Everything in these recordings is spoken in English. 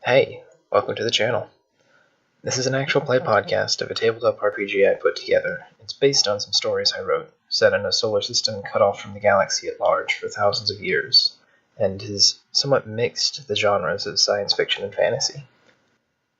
Hey, welcome to the channel. This is an actual play podcast of a tabletop RPG I put together. It's based on some stories I wrote, set in a solar system cut off from the galaxy at large for thousands of years, and is somewhat mixed the genres of science fiction and fantasy.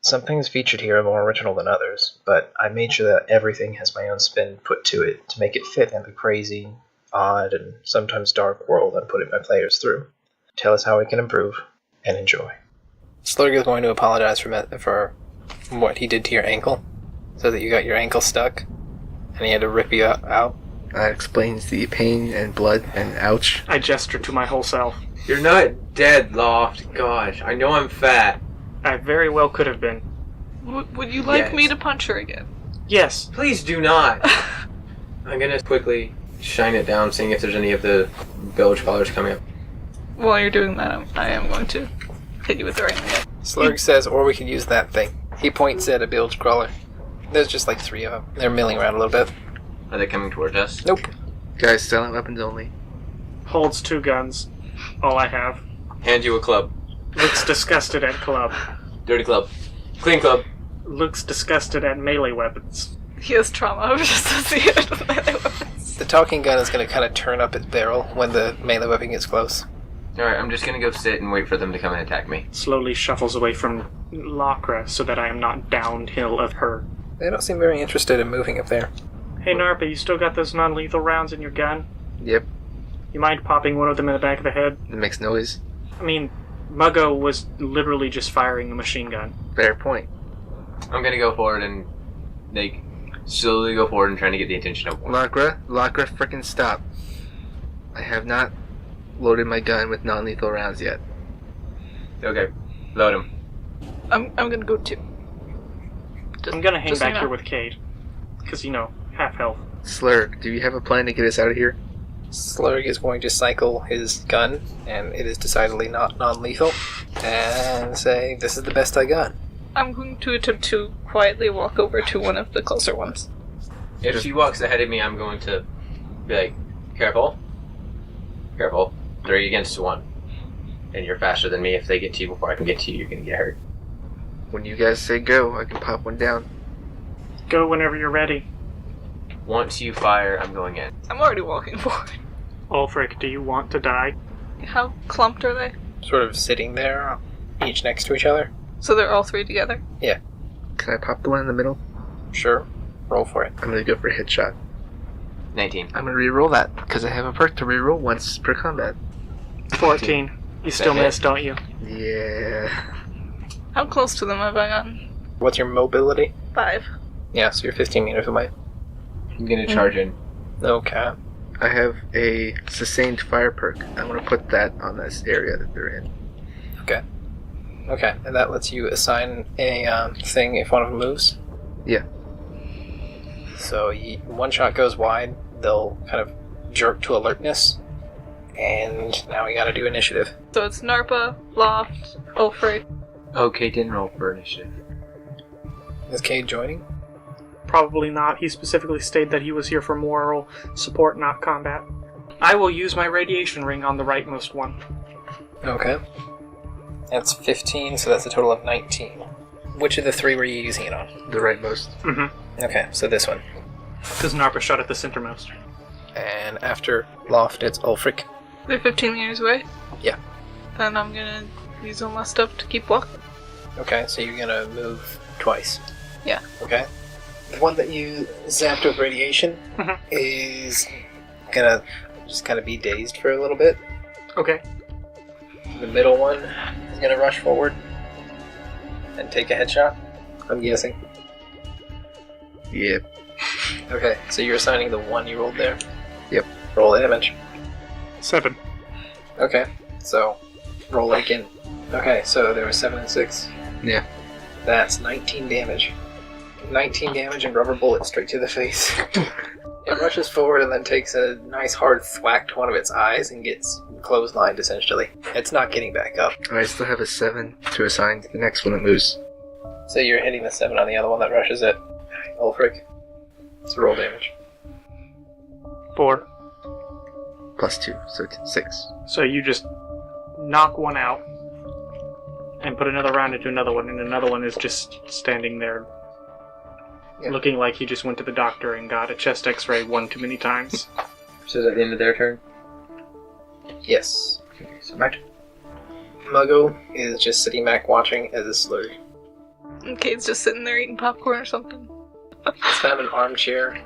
Some things featured here are more original than others, but I made sure that everything has my own spin put to it to make it fit in the crazy, odd, and sometimes dark world I'm putting my players through. Tell us how we can improve, and enjoy. Slurg is going to apologize for what he did to your ankle, so that you got your ankle stuck, and he had to rip you out. That explains the pain and blood and ouch. I gesture to my whole self. You're not dead, Loft. Gosh, I know I'm fat. I very well could have been. Would you like Yes. me to punch her again? Yes. Please do not. I'm gonna quickly shine it down, seeing if there's any of the bilge colors coming up. While you're doing that, I am going to hit you with the rain again. Slurg says, or we could use that thing. He points at a bilge crawler. There's just like 3 of them. They're milling around a little bit. Are they coming towards us? Nope. Guys, silent weapons only. Holds 2 guns. All I have. Hand you a club. Looks disgusted at club. Dirty club. Clean club. Looks disgusted at melee weapons. He has trauma associated with melee weapons. The talking gun is going to kind of turn up its barrel when the melee weapon gets close. Alright, I'm just gonna go sit and wait for them to come and attack me. Slowly shuffles away from Lacra so that I am not downhill of her. They don't seem very interested in moving up there. Hey Narpa, you still got those non-lethal rounds in your gun? Yep, You mind popping one of them in the back of the head? it makes noise. I mean, Muggo was literally just firing a machine gun. Fair point. I'm gonna go forward and, slowly go forward and trying to get the attention of one. Lacra, frickin' stop. I have not loaded my gun with non-lethal rounds yet. Okay, load him. I'm gonna go too. I'm gonna hang just back hang here on. with Cade. Because, half health. Slurg, do you have a plan to get us out of here? Slurg is going to cycle his gun, and it is decidedly not non-lethal, and say, this is the best I got. I'm going to attempt to quietly walk over to one of the closer ones. If she walks ahead of me, I'm going to be like, careful. Careful. 3 against 1. And you're faster than me. If they get to you before I can get to you, you're gonna get hurt. When you guys say go, I can pop one down. Go whenever you're ready. Once you fire, I'm going in. I'm already walking forward. Ulfric, do you want to die? How clumped are they? Sort of sitting there, each next to each other. So they're all 3 together? Can I pop the one in the middle? Sure. Roll for it. I'm gonna go for a headshot. 19. I'm gonna reroll that, because I have a perk to reroll once per combat. 14. You still That miss, don't you? Yeah. How close to them have I gotten? What's your mobility? 5. Yeah, so you're 15 meters away. I'm gonna charge in. Okay. I have a sustained fire perk. I'm gonna put that on this area that they're in. Okay, and that lets you assign a thing if one of them moves? Yeah. So one shot goes wide, they'll kind of jerk to alertness, and now we gotta do initiative. So it's Narpa, Loft, Ulfric. Okay, didn't roll for initiative. Is Cade joining? Probably not. He specifically stated that he was here for moral support, not combat. I will use my radiation ring on the rightmost one. Okay. That's 15, so that's a total of 19. Which of the 3 were you using it on? The rightmost. Mm-hmm. Okay, so this one. Because Narpa shot at the centermost. And after Loft, it's Ulfric. They're 15 meters away? Yeah. Then I'm gonna use all my stuff to keep walking. Okay, so you're gonna move twice. Yeah. Okay. The one that you zapped with radiation Mhm. is gonna just kind of be dazed for a little bit. Okay. The middle one is gonna rush forward and take a headshot, I'm guessing. Yep. Okay, so you're assigning the one you rolled there? Yep. Roll the damage. 7. Okay, so roll it again. Okay, so there was 7 and 6. Yeah. That's 19 damage. 19 damage and rubber bullet straight to the face. It rushes forward and then takes a nice hard thwack to one of its eyes and gets clotheslined essentially. It's not getting back up. I still have a 7 to assign to the next one that moves. So you're hitting the 7 on the other one that rushes it. Ulfric. It's roll damage. 4. Plus 2, so it's 6. So you just knock one out. and put another round into another one, and another one is just standing there, looking like he just went to the doctor and got a chest X-ray one too many times. So is that the end of their turn? Yes. Okay, so my turn. Muggo is just sitting back watching as a slurry. And Kate's just sitting there eating popcorn or something. He's found an armchair,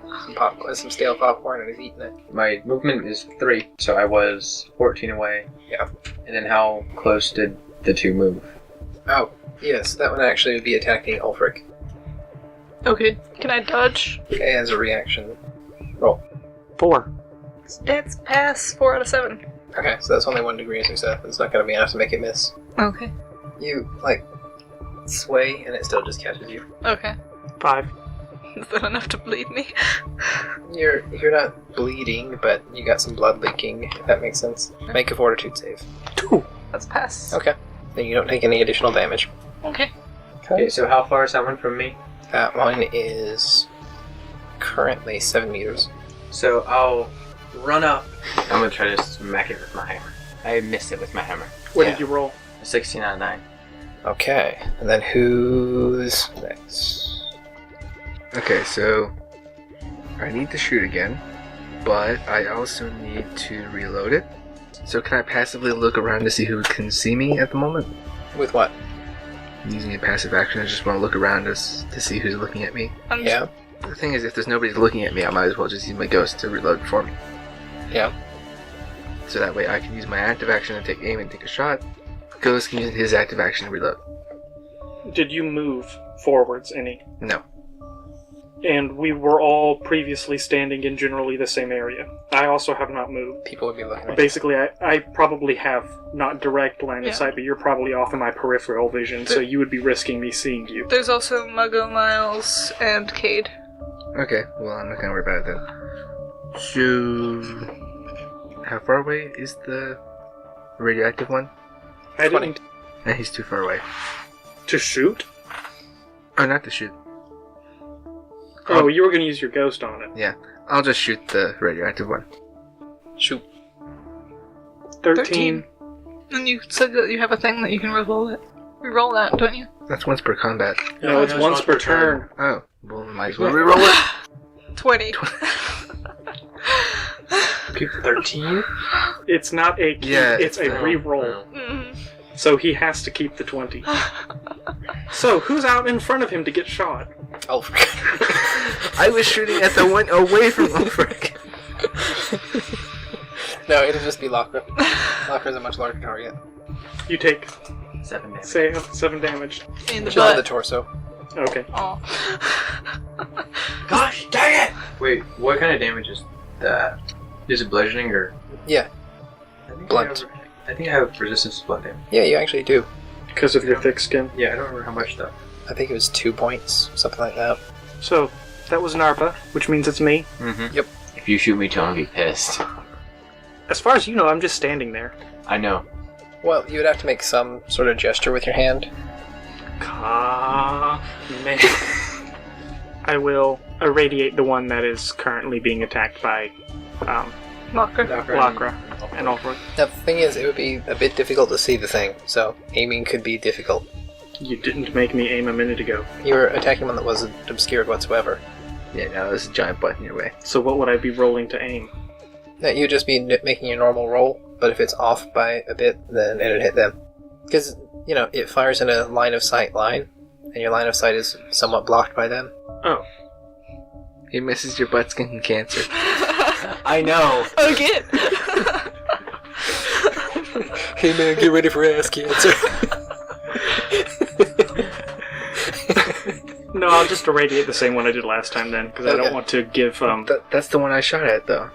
some stale popcorn, and he's eating it. My movement is 3, so I was 14 away. Yeah. And then how close did the 2 move? Oh, yes, that one actually would be attacking Ulfric. Okay. Can I dodge? As a reaction. Roll. 4. It's pass 4 out of 7. Okay, so that's only 1 degree of success. It's not going to be enough to make it miss. Okay. You, sway, and it still just catches you. Okay. 5. Is that enough to bleed me? You're not bleeding, but you got some blood leaking, if that makes sense. Make a fortitude save. 2. That's pass. Okay. Then you don't take any additional damage. Okay. Okay, so how far is that one from me? That one is currently 7 meters. So I'll run up. I'm gonna try to smack it with my hammer. I missed it with my hammer. What Yeah. did you roll? A 16 out of 9. Okay, and then who's next? Okay, so I need to shoot again, but I also need to reload it. So can I passively look around to see who can see me at the moment? With what? I'm using a passive action, I just want to look around to see who's looking at me. Yeah, The thing is, if there's nobody looking at me, I might as well just use my ghost to reload for me. yeah. So that way I can use my active action to take aim and take a shot. Ghost can use his active action to reload. Did you move forwards any? No. And we were all previously standing in generally the same area. I also have not moved. People would be looking at you. Basically, I probably have not direct line Yeah. of sight, but you're probably off in my peripheral vision, so you would be risking me seeing you. There's also Muggo, Miles, and Cade. Okay, well I'm not gonna worry about it then. So... How far away is the radioactive one? I 20. didn't... He's too far away. To shoot? Oh, not to shoot. Oh, you were going to use your ghost on it. Yeah, I'll just shoot the radioactive one. Shoot. 13. And you said that you have a thing that you can reroll it. Reroll that, don't you? That's once per combat. No, it's once per turn. Oh, well, might as well reroll it. 20. 13? It's not a keep, Yeah, it's a it's reroll. Mhm. So he has to keep the 20. So, who's out in front of him to get shot? Ulfric. I was shooting at the one away from Ulfric. No, it'll just be Lockra. Lockra is a much larger target. You take 7 damage. 7 damage. In the Just on the butt. torso. Okay. Aw. Gosh, dang it! Wait, what kind of damage is that? Is it bludgeoning or? Yeah. Blunt. I think I have resistance to blunt damage. Yeah, you actually do. Because of your thick skin. Yeah, I don't remember how much though. I think it was 2 points, something like that. So, that was Narpa, which means it's me. Mm-hmm. Yep. If you shoot me, John will be pissed. As far as you know, I'm just standing there. I know. Well, you would have to make some sort of gesture with your hand. Man. I will irradiate the one that is currently being attacked by Locker. Lakra and Ulfric. Now, the thing is, it would be a bit difficult to see the thing, so aiming could be difficult. You didn't make me aim a minute ago. You were attacking one that wasn't obscured whatsoever. Yeah, no, there's a giant button in your way. So what would I be rolling to aim? That you'd just be making your normal roll, but if it's off by a bit, then it'd hit them. Because, it fires in a line of sight line, and your line of sight is somewhat blocked by them. Oh. He misses your butt skin cancer. I know. Again! Hey man, get ready for ass cancer. No, I'll just irradiate the same one I did last time then, because I Okay. don't want to give, That's the one I shot at, though.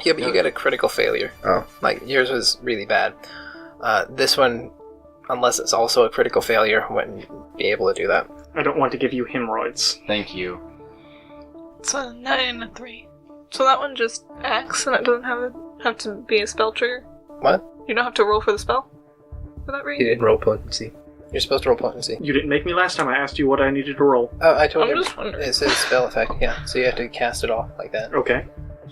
Yeah, but you get a critical failure. Oh. Like, yours was really bad. This one, unless it's also a critical failure, wouldn't be able to do that. I don't want to give you hemorrhoids. Thank you. It's a 9 and a 3. So that one just acts and it doesn't have to be a spell trigger? What? You don't have to roll for the spell? For that He reason? didn't roll potency. You're supposed to roll potency. You didn't make me last time. I asked you what I needed to roll. Oh, I told I'm you. just wondering. It says spell effect, yeah. So you have to cast it off like that. Okay.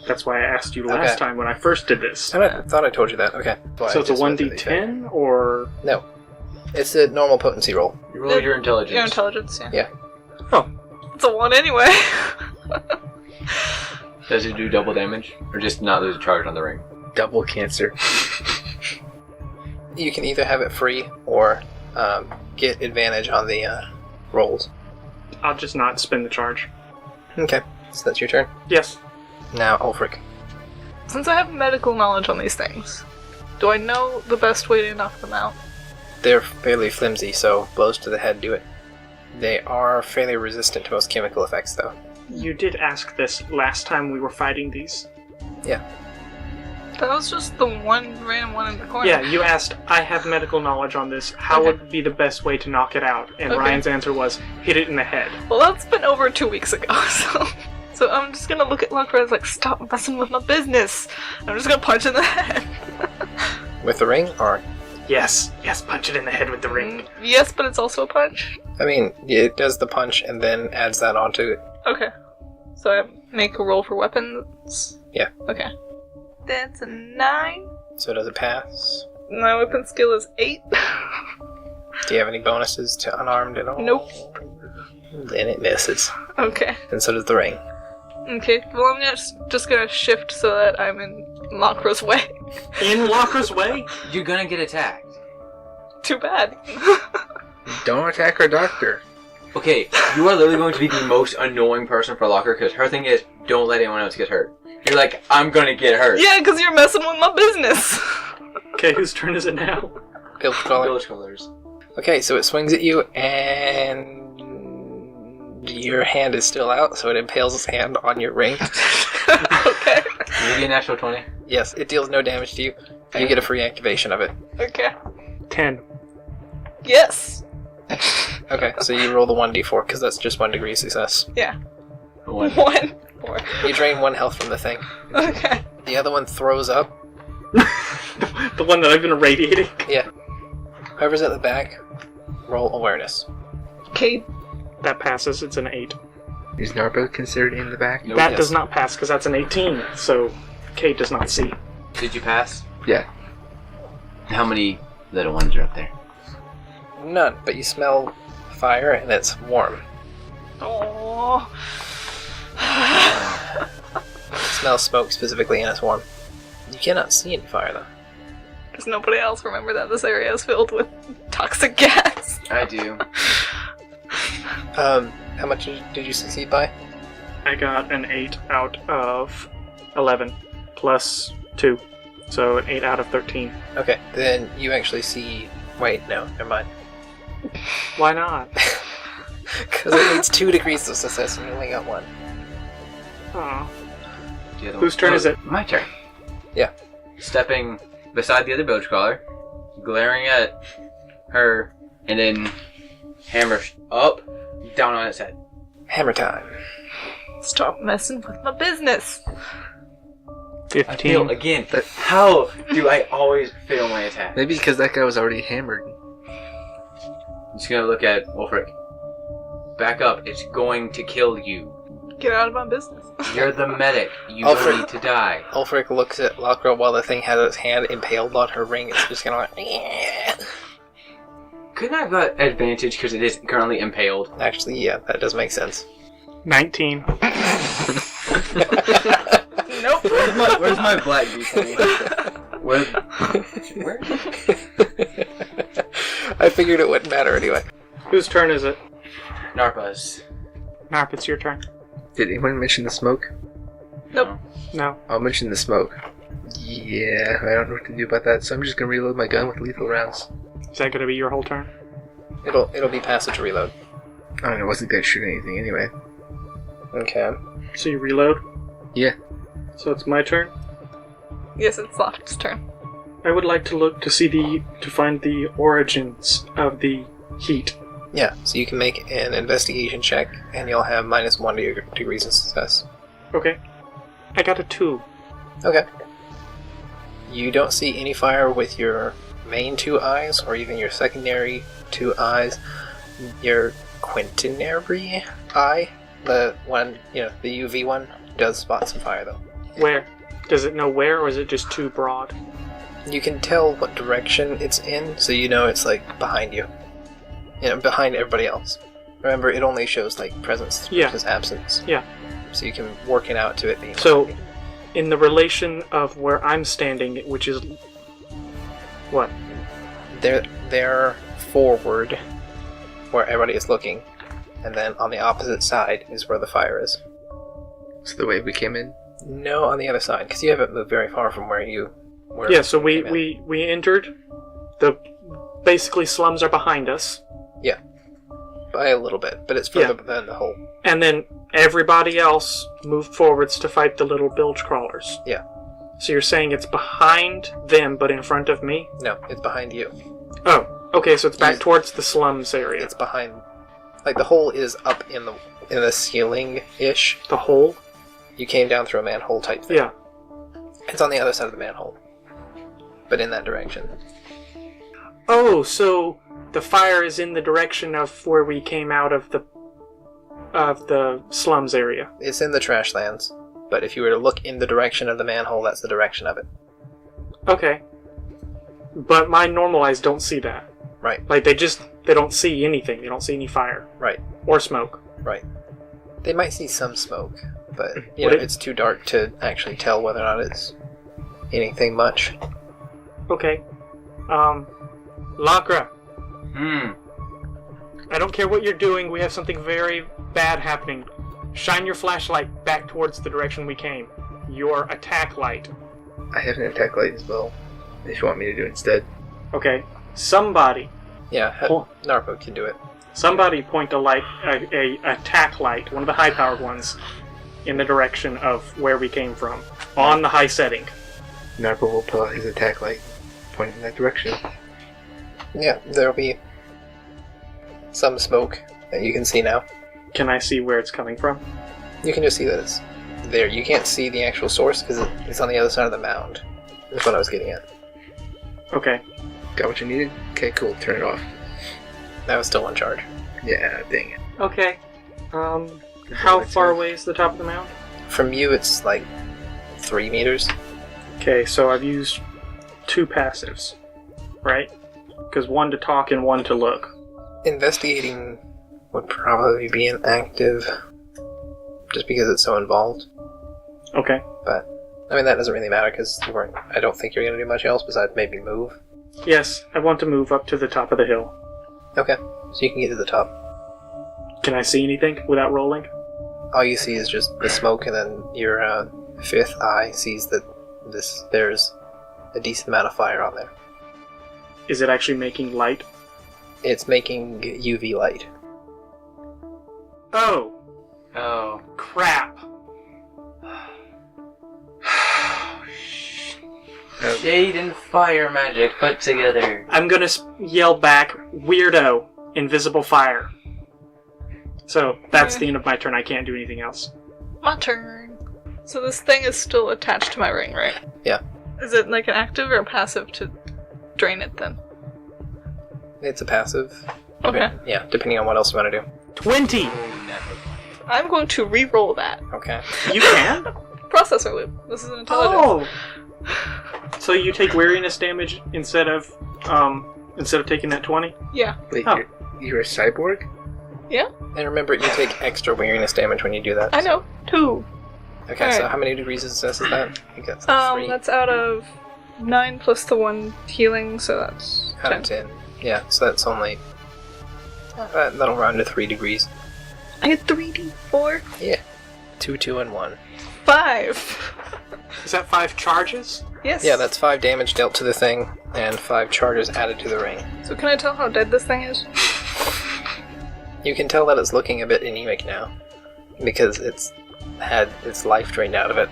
That's why I asked you last Okay. time when I first did this. I thought I told you that. Okay. Why So I it's a just went through the 1d10, or... No. It's a normal potency roll. You roll your intelligence. Your intelligence, yeah. Yeah. Oh. It's a 1 anyway. Does it do double damage? Or just not lose a charge on the ring? Double cancer. You can either have it free or get advantage on the rolls. I'll just not spend the charge. Okay, so that's your turn. Yes. Now, Ulfric. Since I have medical knowledge on these things, do I know the best way to knock them out? They're fairly flimsy, so blows to the head do it. They are fairly resistant to most chemical effects, though. You did ask this last time we were fighting these. Yeah. That was just the one random one in the corner. Yeah, you asked, I have medical knowledge on this. How would be the best way to knock it out? And Okay. Ryan's answer was, hit it in the head. Well, that's been over 2 weeks ago, so I'm just gonna look at Lockhart as like, stop messing with my business. I'm just gonna punch in the head. With the ring, or... Yes, punch it in the head with the ring. Yes, but it's also a punch. I mean, it does the punch and then adds that onto it. Okay. So I make a roll for weapons? Yeah. Okay. That's a 9. So does it pass? My weapon skill is 8. Do you have any bonuses to unarmed at all? Nope. Then it misses. Okay. And so does the ring. Okay. Well, I'm just gonna shift so that I'm in Lockra's way. In Locker's way? You're gonna get attacked. Too bad. Don't attack our doctor. Okay, you are literally going to be the most annoying person for Locker because her thing is, don't let anyone else get hurt. You're like, I'm gonna get hurt. Yeah, because you're messing with my business. Okay, whose turn is it now? Bilge crawler. Village colors. Okay, so it swings at you, and your hand is still out, so it impales its hand on your ring. Okay. Maybe a natural 20. Yes, it deals no damage to you. You get a free activation of it. Okay. 10. Yes. Okay, so you roll the 1d4, because that's just 1 degree success. Yeah. 1. 1. 4. You drain 1 health from the thing. Okay. The other one throws up. The one that I've been irradiating. Yeah. Whoever's at the back, roll awareness. Okay. That passes, it's an 8. Is Narbo considered in the back? Nope. That yes. does not pass, because that's an 18, so Kate does not see. Did you pass? Yeah. How many little ones are up there? None, but you smell fire, and it's warm. Oh. You smell smoke specifically, and it's warm. You cannot see any fire, though. Does nobody else remember that this area is filled with toxic gas? I do. How much did you succeed by? I got an 8 out of 11, plus 2. So an 8 out of 13. Okay, then you actually see... Wait, no, never mind. Why not? Because it needs 2 degrees of success, and you only got 1. Aw. The other Whose one. turn is it? My turn. Yeah. Stepping beside the other bilge crawler, glaring at her, and then hammer up, down on its head. Hammer time. Stop messing with my business. I fail 15. again. How do I always fail my attack? Maybe because that guy was already hammered. I'm just gonna look at Wolfric. Back up. It's going to kill you. Get out of my business. You're the medic. You Alfred. don't need to die. Ulfric looks at Lockrow while the thing has its hand impaled on her ring. It's just kind of like... "Yeah." Couldn't I have got advantage because it is currently impaled? Actually, yeah, that does make sense. 19. Nope. Where's my black d20? Where? I figured it wouldn't matter anyway. Whose turn is it? Narpa's. Narp, it's your turn. Did anyone mention the smoke? Nope. No. I'll mention the smoke. Yeah, I don't know what to do about that, so I'm just gonna reload my gun with lethal rounds. Is that going to be your whole turn? It'll be passive to reload. I don't know, I wasn't gonna shoot anything anyway. Okay. So you reload? Yeah. So it's my turn? Yes, it's Locke's turn. I would like to look to find the origins of the heat. Yeah, so you can make an investigation check, and you'll have -1 degrees of success. Okay. I got a 2. Okay. You don't see any fire with your main 2 eyes, or even your secondary 2 eyes. Your quaternary eye, the one, the UV one, does spot some fire, though. Where? Does it know where, or is it just too broad? You can tell what direction it's in, so you know it's like behind you. You know, behind everybody else. Remember, it only shows like presence versus absence. Yeah. So you can work it out to it being So, behind in the relation of where I'm standing, which is what? you. They're forward, where everybody is looking, and then on the opposite side is where the fire is. So the way we came in? No, on the other side, because you haven't moved very far from where you were. Yeah. So we entered. The basically slums are behind us. Yeah. By a little bit, but it's further than the hole. And then everybody else moved forwards to fight the little bilge crawlers. Yeah. So you're saying it's behind them, but in front of me? No, it's behind you. Oh, okay. So it's back towards the slums area. It's behind. Like the hole is up in the ceiling ish. The hole? You came down through a manhole type thing. Yeah. It's on the other side of the manhole, but in that direction. Oh, so the fire is in the direction of where we came out of the slums area. It's in the trash lands, but if you were to look in the direction of the manhole, that's the direction of it. Okay. But my normal eyes don't see that. Right. Like, they don't see anything. They don't see any fire. Right. Or smoke. Right. They might see some smoke, but Would it's too dark to actually tell whether or not it's anything much. Okay. Lakra, Hmm. I don't care what you're doing. We have something very bad happening. Shine your flashlight back towards the direction we came. Your attack light. I have an attack light as well, if you want me to do it instead. Okay. Somebody Yeah, Narpo can do it. Somebody point a attack light, one of the high-powered ones, in the direction of where we came from, on the high setting. Narpa will pull out his attack light, point in that direction. Yeah, there'll be some smoke that you can see now. Can I see where it's coming from? You can just see that it's there. You can't see the actual source because it's on the other side of the mound. That's what I was getting at. Okay. Got what you needed? Okay, cool. Turn it off. That was still on charge. Yeah, dang it. Okay. How far away is the top of the mound? From you, it's like 3 meters. Okay, so I've used 2 passives, right? Because 1 to talk and 1 to look. Investigating would probably be an active, just because it's so involved. Okay. But, I mean, that doesn't really matter because I don't think you're going to do much else besides maybe move. Yes, I want to move up to the top of the hill. Okay, so you can get to the top. Can I see anything without rolling? All you see is just the smoke, and then your 5th eye sees that there's a decent amount of fire on there. Is it actually making light? It's making UV light. Oh, Oh. crap. Shade and fire magic put together. I'm gonna yell back, weirdo, invisible fire. So, that's the end of my turn. I can't do anything else. My turn. So this thing is still attached to my ring, right? Yeah. Is it like an active or a passive to drain it then? It's a passive. Okay. Yeah, depending on what else you want to do. 20! I'm going to re-roll that. Okay. You can? Processor loop. This is an intelligence. Oh! So you take weariness damage instead of taking that 20? Yeah. Wait, Oh. you're a cyborg? Yeah? And remember, you take extra weariness damage when you do that. I know. 2. Okay, so Alright. how many degrees is that? I think that's 3 That's out of 9 plus the 1 healing, so that's out 10. of 10. Yeah, so that's only... that'll round to 3 degrees. I get 3d4. Yeah. 2, 2, and 1. 5. Is that 5 charges? Yes. Yeah, that's 5 damage dealt to the thing, and 5 charges added to the ring. So can I tell how dead this thing is? You can tell that it's looking a bit anemic now, because it's had its life drained out of it.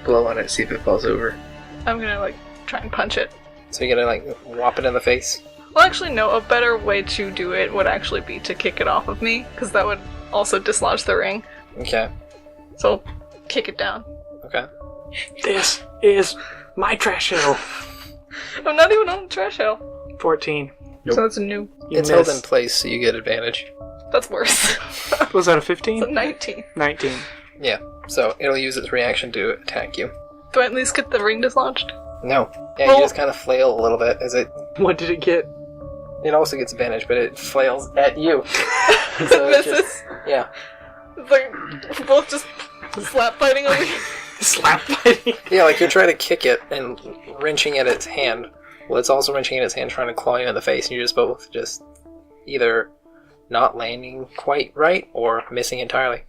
Blow on it, see if it falls over. I'm gonna, try and punch it. So you're gonna, whop it in the face? Well, actually, no. A better way to do it would actually be to kick it off of me, because that would also dislodge the ring. Okay. So, kick it down. Okay. This is my trash hill. I'm not even on the trash hill. 14. Nope. So that's a new. You It's held miss. in place, so you get advantage. That's worse. Was that a It's 15? a 19. 19. Yeah, so it'll use its reaction to attack you. Do I at least get the ring dislodged? No. Yeah, you just kind of flail a little bit as it. What did it get? It also gets advantage, but it flails at you. So it's misses. Yeah. It's like we're both just slap fighting over here. Slap fighting. Yeah, like you're trying to kick it and wrenching at its hand. Well, it's also wrenching at its hand, trying to claw you in the face, and you're just both just either not landing quite right or missing entirely.